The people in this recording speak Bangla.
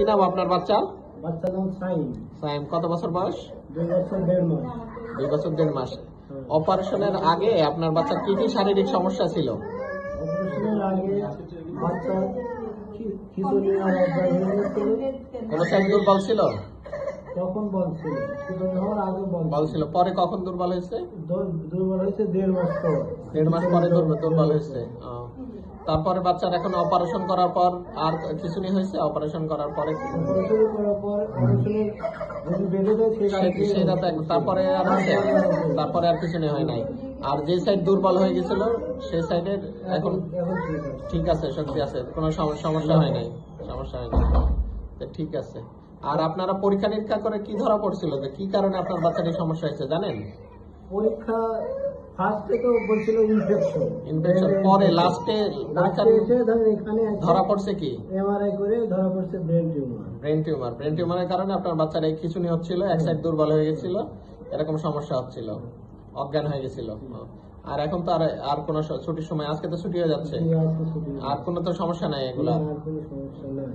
নাম আপনার বাচ্চা? বাচ্চার নাম সাইম। সাইম, কত বছর বয়স? 2 বছর 1.5 মাস। 2 বছর 1.5 মাস। অপারেশনের আগে আপনার বাচ্চার কি কি শারীরিক সমস্যা ছিল? অপারেশনের আগে বাচ্চার খিচুড়ি আর অজ্ঞান হয়ে গেছিল। কোন সাইড দুর্বল ছিল? তখন বলছিল, খিচুড়ি হওয়ার আগে বল ছিল, পরে কখন দুর্বল হয়েছে? দুর্বল হয়েছে 1.5 মাস পর। 1.5 মাস পরে দুর্বল হয়েছে। তারপরে বাচ্চার এখন অপারেশন করার পর আর কিছু নেই হয়েছে? অপারেশন করার পরে অপারেশন করার পর অপারেশনের যদি বেঁধে দেয় সেটা তো তারপরে আর হয়েছে? তারপরে আর কিছু নেই হয় নাই। আর যে সাইড দুর্বল হয়ে গেছিল সেই সাইডের এখন ঠিক আছে, শক্তি আছে, কোনো সমস্যা হয় নাই, সমস্যা হয় নাই। তো ঠিক আছে। আর আপনারা পরীক্ষা নিরীক্ষা করে কি ধরা পড়ছিল যে কি কারণে আপনার বাচ্চার এই সমস্যা হয়েছে জানেন? পরীক্ষা ফার্স্টে তো বলছিল ইনফেকশন, পরে লাস্টে এখানে ধরা পড়ছে কি? এমআরআই করে ধরা পড়ছে ব্রেন টিউমার। ব্রেন টিউমারের কারণে আপনার বাচ্চার এই খিঁচুনি হচ্ছিল, এক সাইড দুর্বল হয়ে গেছিল, এরকম সমস্যা হচ্ছিল, অজ্ঞান হয়ে গেছিল। আর এখন তো আর কোনো ছুটির সময়, আজকে তো ছুটি হয়ে যাচ্ছে, আর কোনো তো সমস্যা নাই এগুলা? আর কোনো সমস্যা নাই।